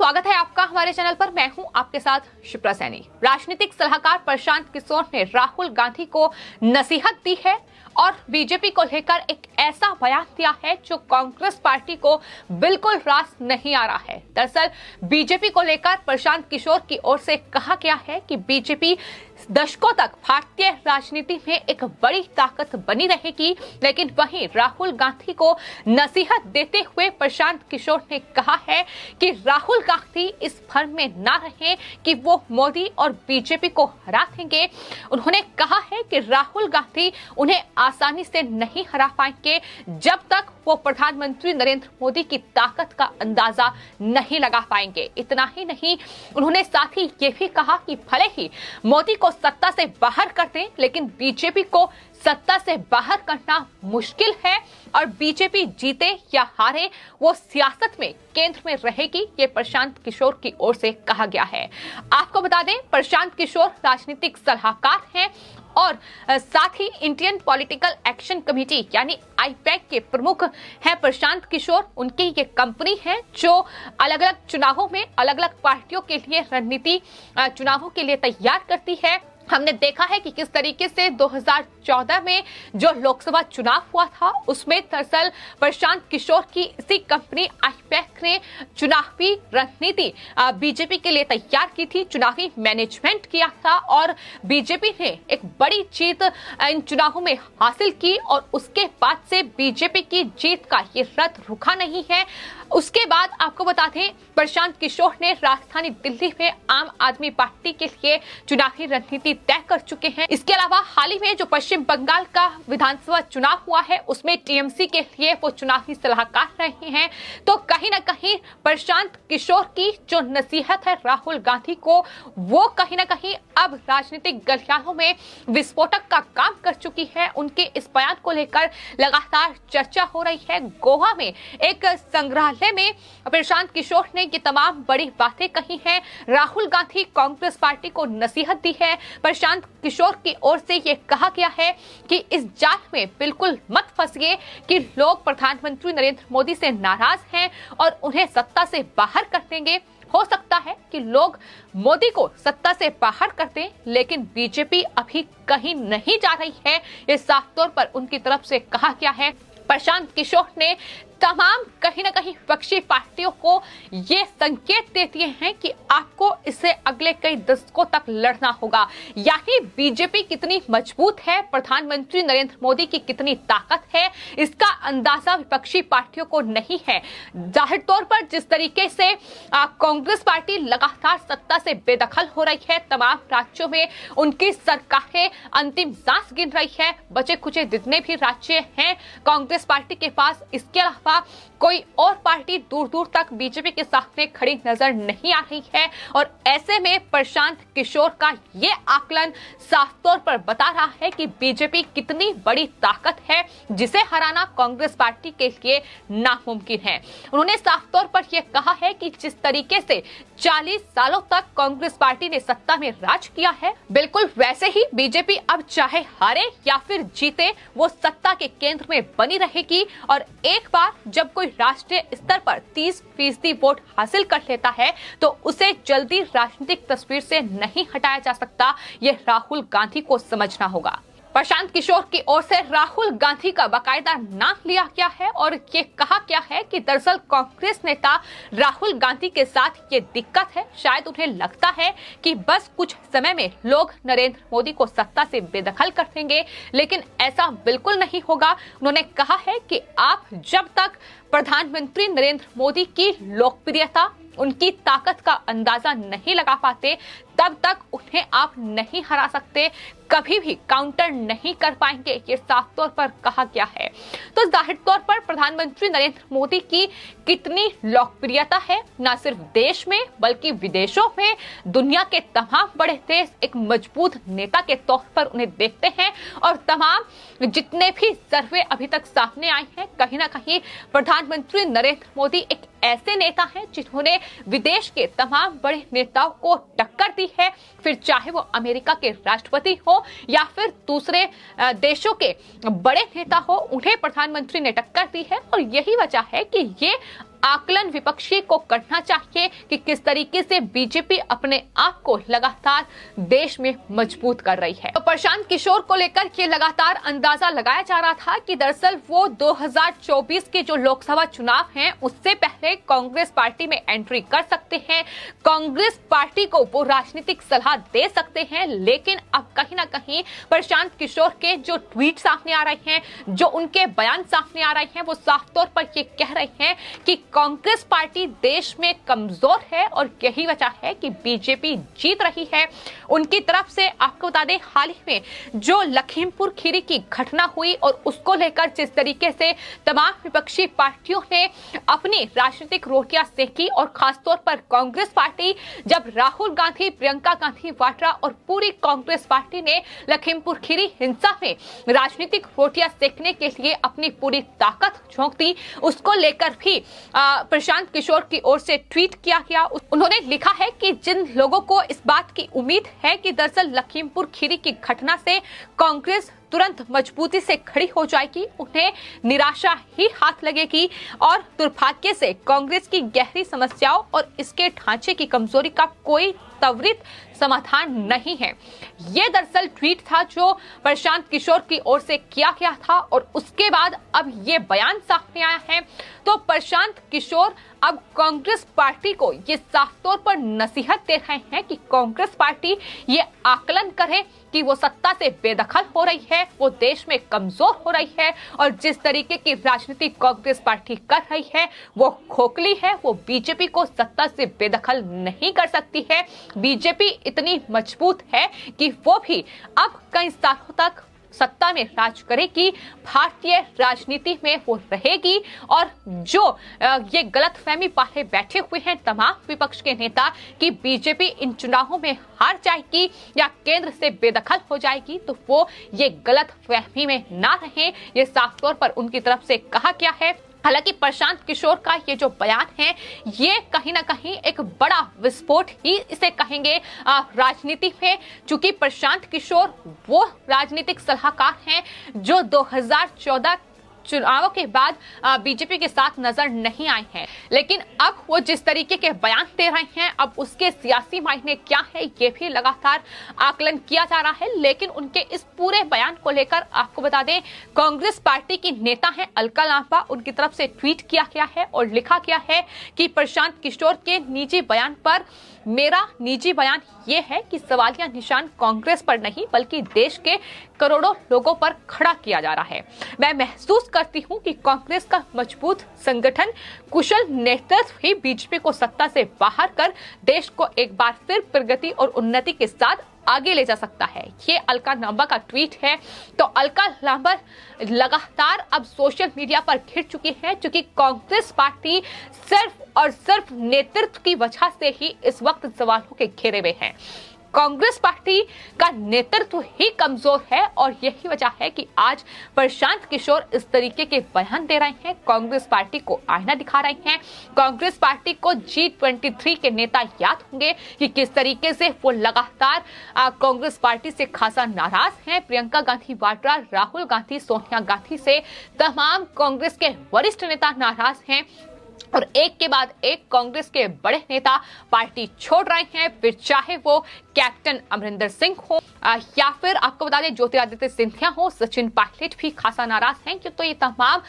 स्वागत है आपका हमारे चैनल पर। मैं हूं आपके साथ शिप्रा सैनी। राजनीतिक सलाहकार प्रशांत किशोर ने राहुल गांधी को नसीहत दी है और बीजेपी को लेकर एक ऐसा बयान दिया है जो कांग्रेस पार्टी को बिल्कुल रास नहीं आ रहा है। दरअसल बीजेपी को लेकर प्रशांत किशोर की ओर से कहा गया है कि बीजेपी दशकों तक भारतीय राजनीति में एक बड़ी ताकत बनी रहेगी, लेकिन वहीं राहुल गांधी को नसीहत देते हुए प्रशांत किशोर ने कहा है कि राहुल गांधी इस भ्रम में ना रहे कि वो मोदी और बीजेपी को हरा देंगे। उन्होंने कहा है कि राहुल गांधी उन्हें आसानी से नहीं हरा पाएंगे जब तक वो प्रधानमंत्री नरेंद्र मोदी की ताकत का अंदाजा नहीं लगा पाएंगे। इतना ही नहीं, उन्होंने साथ ही ये भी कहा कि भले ही मोदी को सत्ता से बाहर कर दें, लेकिन बीजेपी को सत्ता से बाहर करना मुश्किल है और बीजेपी जीते या हारे वो सियासत में केंद्र में रहेगी। ये प्रशांत किशोर की ओर से कहा गया है। आपको बता दें, प्रशांत किशोर राजनीतिक सलाहकार हैं और साथ ही इंडियन पॉलिटिकल एक्शन कमेटी यानी आईपैक के प्रमुख हैं प्रशांत किशोर। उनकी ये कंपनी है जो अलग अलग चुनावों में अलग अलग पार्टियों के लिए रणनीति चुनावों के लिए तैयार करती है। हमने देखा है कि किस तरीके से 2014 में जो लोकसभा चुनाव हुआ था उसमें दरअसल प्रशांत किशोर की इसी कंपनी आईपैक ने चुनावी रणनीति बीजेपी के लिए तैयार की थी, चुनावी मैनेजमेंट किया था और बीजेपी ने एक बड़ी जीत इन चुनावों में हासिल की और उसके बाद से बीजेपी की जीत का ये रथ रुका नहीं है। उसके बाद आपको बता दें, प्रशांत किशोर ने राजधानी दिल्ली में आम आदमी पार्टी के लिए चुनावी रणनीति तय कर चुके हैं। इसके अलावा हाल ही में जो पश्चिम बंगाल का विधानसभा चुनाव हुआ है उसमें टीएमसी के लिए वो चुनावी सलाहकार रहे हैं। तो कहीं ना कहीं प्रशांत किशोर की जो नसीहत है राहुल गांधी को, वो कहीं ना कहीं अब राजनीतिक गलियारों में विस्फोटक का काम कर चुकी है। उनके इस बयान को लेकर लगातार चर्चा हो रही है। गोवा में एक संग्रहालय में प्रशांत किशोर ने ये तमाम बड़ी बातें कही हैं। राहुल गांधी कांग्रेस पार्टी को नसीहत दी है। प्रशांत किशोर की ओर से ये कहा गया है कि इस जाल में बिल्कुल मत फंसिए कि लोग प्रधानमंत्री नरेंद्र मोदी से नाराज हैं और उन्हें सत्ता से बाहर कर देंगे। हो सकता है कि लोग मोदी को सत्ता से बाहर कर दें, लेकिन बीजेपी अभी कहीं नहीं जा रही है। ये साफ तौर पर उनकी तरफ से कहा गया है। प्रशांत किशोर ने तमाम कहीं ना कहीं विपक्षी पार्टियों को ये संकेत दे दिए हैं कि आपको इससे अगले कई दशकों तक लड़ना होगा। यानी बीजेपी कितनी मजबूत है, प्रधानमंत्री नरेंद्र मोदी की कितनी ताकत है, इसका अंदाजा विपक्षी पार्टियों को नहीं है। जाहिर तौर पर जिस तरीके से कांग्रेस पार्टी लगातार सत्ता से बेदखल हो रही है, तमाम राज्यों में उनकी सरकारें अंतिम सांस गिन रही है। बचे खुचे जितने भी राज्य हैं कांग्रेस पार्टी के पास, इसके अलावा कोई और पार्टी दूर दूर तक बीजेपी के सामने खड़ी नजर नहीं आ रही है। और ऐसे में प्रशांत किशोर का ये आकलन साफ तौर पर बता रहा है कि बीजेपी कितनी बड़ी ताकत है जिसे हराना कांग्रेस पार्टी के लिए नामुमकिन है। उन्होंने साफ तौर पर यह कहा है कि जिस तरीके से 40 सालों तक कांग्रेस पार्टी ने सत्ता में राज किया है, बिल्कुल वैसे ही बीजेपी अब चाहे हारे या फिर जीते वो सत्ता के केंद्र में बनी रहेगी। और एक बार जब कोई राष्ट्रीय स्तर पर 30% वोट हासिल कर लेता है तो उसे जल्दी राजनीतिक तस्वीर से नहीं हटाया जा सकता। यह राहुल गांधी को समझना होगा। प्रशांत किशोर की ओर से राहुल गांधी का बाकायदा नाम लिया गया है और ये कहा गया है कि दरअसल कांग्रेस नेता राहुल गांधी के साथ ये दिक्कत है। शायद उन्हें लगता है कि बस कुछ समय में लोग नरेंद्र मोदी को सत्ता से बेदखल कर देंगे, लेकिन ऐसा बिल्कुल नहीं होगा। उन्होंने कहा है कि आप जब तक प्रधानमंत्री नरेंद्र मोदी की लोकप्रियता, उनकी ताकत का अंदाजा नहीं लगा पाते, तब तक उन्हें आप नहीं हरा सकते, कभी भी काउंटर नहीं कर पाएंगे। ये साफ तौर पर कहा गया है। तो जाहिर तौर पर प्रधानमंत्री नरेंद्र मोदी की कितनी लोकप्रियता है, न सिर्फ देश में बल्कि विदेशों में दुनिया के तमाम बड़े देश एक मजबूत नेता के तौर पर उन्हें देखते हैं। और तमाम जितने भी सर्वे अभी तक सामने आए हैं, कहीं ना कहीं प्रधानमंत्री नरेंद्र मोदी एक ऐसे नेता हैं जिन्होंने विदेश के तमाम बड़े नेताओं को टक्कर दी है, फिर चाहे वो अमेरिका के राष्ट्रपति हो या फिर दूसरे देशों के बड़े नेता हो, उन्हें प्रधानमंत्री ने टक्कर दी है। और यही वजह है कि ये आकलन विपक्षी को करना चाहिए कि किस तरीके से बीजेपी अपने आप को लगातार देश में मजबूत कर रही है। तो प्रशांत किशोर को लेकर ये लगातार अंदाजा लगाया जा रहा था कि दरअसल वो 2024 के जो लोकसभा चुनाव हैं उससे पहले कांग्रेस पार्टी में एंट्री कर सकते हैं, कांग्रेस पार्टी को वो राजनीतिक सलाह दे सकते हैं। लेकिन अब कहीं ना कहीं प्रशांत किशोर के जो ट्वीट सामने आ रहे हैं, जो उनके बयान सामने आ रहे हैं, वो साफ तौर पर ये कह रहे हैं कि कांग्रेस पार्टी देश में कमजोर है और यही वजह है कि बीजेपी जीत रही है। उनकी तरफ से आपको बता दें, हाल ही में जो लखीमपुर खीरी की घटना हुई और उसको लेकर जिस तरीके से तमाम विपक्षी पार्टियों ने अपनी राजनीतिक रोटियां सेकी और खासतौर पर कांग्रेस पार्टी, जब राहुल गांधी, प्रियंका गांधी वाड्रा और पूरी कांग्रेस पार्टी ने लखीमपुर खीरी हिंसा में राजनीतिक रोटियां सेकने के लिए अपनी पूरी ताकत झोंक दी, उसको लेकर भी प्रशांत किशोर की ओर से ट्वीट किया गया। उन्होंने लिखा है कि जिन लोगों को इस बात की उम्मीद है कि दरअसल लखीमपुर खीरी की घटना से कांग्रेस तुरंत मजबूती से खड़ी हो जाएगी, उन्हें निराशा ही हाथ लगेगी और दुर्भाग्य से कांग्रेस की गहरी समस्याओं और इसके ढांचे की कमजोरी का कोई त्वरित समाधान नहीं है। यह दरअसल ट्वीट था जो प्रशांत किशोर की ओर से किया गया था और उसके बाद अब ये बयान सामने आया है। तो प्रशांत किशोर अब कांग्रेस पार्टी को ये साफ तौर पर नसीहत दे रहे हैं कि कांग्रेस पार्टी ये आकलन करे कि वो सत्ता से बेदखल हो रही है, वो देश में कमजोर हो रही है और जिस तरीके की राजनीति कांग्रेस पार्टी कर रही है वो खोखली है, वो बीजेपी को सत्ता से बेदखल नहीं कर सकती है। बीजेपी इतनी मजबूत है कि वो भी अब कई सालों तक सत्ता में राज करेगी, भारतीय राजनीति में वो रहेगी और जो ये गलतफहमी पाले बैठे हुए हैं तमाम विपक्ष के नेता कि बीजेपी इन चुनावों में हार जाएगी या केंद्र से बेदखल हो जाएगी, तो वो ये गलतफहमी में ना रहे, ये साफ तौर पर उनकी तरफ से कहा गया है। हालांकि प्रशांत किशोर का ये जो बयान है ये कहीं ना कहीं एक बड़ा विस्फोट ही इसे कहेंगे राजनीति में, चूंकि प्रशांत किशोर वो राजनीतिक सलाहकार हैं जो 2014 चुनावों के बाद बीजेपी के साथ नजर नहीं आए हैं। लेकिन अब वो जिस तरीके के बयान दे रहे हैं, अब उसके सियासी मायने क्या है ये भी लगातार आकलन किया जा रहा है। लेकिन उनके इस पूरे बयान को लेकर आपको बता दें, कांग्रेस पार्टी की नेता हैं अलका लांबा, उनकी तरफ से ट्वीट किया गया है और लिखा गया है कि प्रशांत किशोर के निजी बयान पर मेरा निजी बयान ये है कि सवालिया निशान कांग्रेस पर नहीं बल्कि देश के करोड़ों लोगों पर खड़ा किया जा रहा है। मैं महसूस करती हूं कि कांग्रेस का मजबूत संगठन, कुशल नेतृत्व ही बीजेपी को सत्ता से बाहर कर देश को एक बार फिर प्रगति और उन्नति के साथ आगे ले जा सकता है। ये अलका लांबा का ट्वीट है। तो अलका लांबा लगातार अब सोशल मीडिया पर घिर चुकी है, क्योंकि कांग्रेस पार्टी सिर्फ और सिर्फ नेतृत्व की वजह से ही इस वक्त सवालों के घेरे में है। कांग्रेस पार्टी का नेतृत्व ही कमजोर है और यही वजह है कि आज प्रशांत किशोर इस तरीके के बयान दे रहे हैं, कांग्रेस पार्टी को आईना दिखा रहे हैं। कांग्रेस पार्टी को G23 के नेता याद होंगे कि किस तरीके से वो लगातार कांग्रेस पार्टी से खासा नाराज हैं। प्रियंका गांधी वाड्रा, राहुल गांधी, सोनिया गांधी से तमाम कांग्रेस के वरिष्ठ नेता नाराज हैं और एक के बाद एक कांग्रेस के बड़े नेता पार्टी छोड़ रहे हैं, फिर चाहे वो कैप्टन अमरिंदर सिंह हो या फिर आपको बता दें ज्योतिरादित्य सिंधिया हो, सचिन पायलट भी खासा नाराज हैं। तो ये तमाम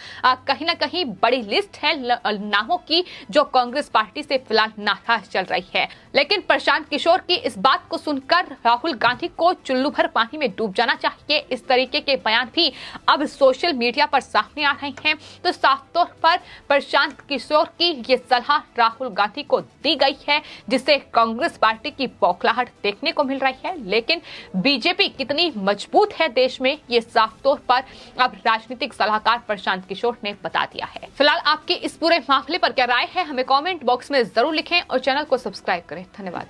कहीं ना कहीं बड़ी लिस्ट है नामों की जो कांग्रेस पार्टी से फिलहाल नाराज चल रही है। लेकिन प्रशांत किशोर की इस बात को सुनकर राहुल गांधी को चुल्लू भर पानी में डूब जाना चाहिए। इस तरीके के बयान भी अब सोशल मीडिया पर सामने आ रहे हैं। तो साफ तौर पर प्रशांत किशोर की ये सलाह राहुल गांधी को दी गई है, जिससे कांग्रेस पार्टी की बौखलाहट देखने को मिल रही है। लेकिन बीजेपी कितनी मजबूत है देश में, ये साफ तौर पर अब राजनीतिक सलाहकार प्रशांत किशोर ने बता दिया है। फिलहाल आपकी इस पूरे मामले पर क्या राय है, हमें कमेंट बॉक्स में जरूर लिखें और चैनल को सब्सक्राइब करें। धन्यवाद।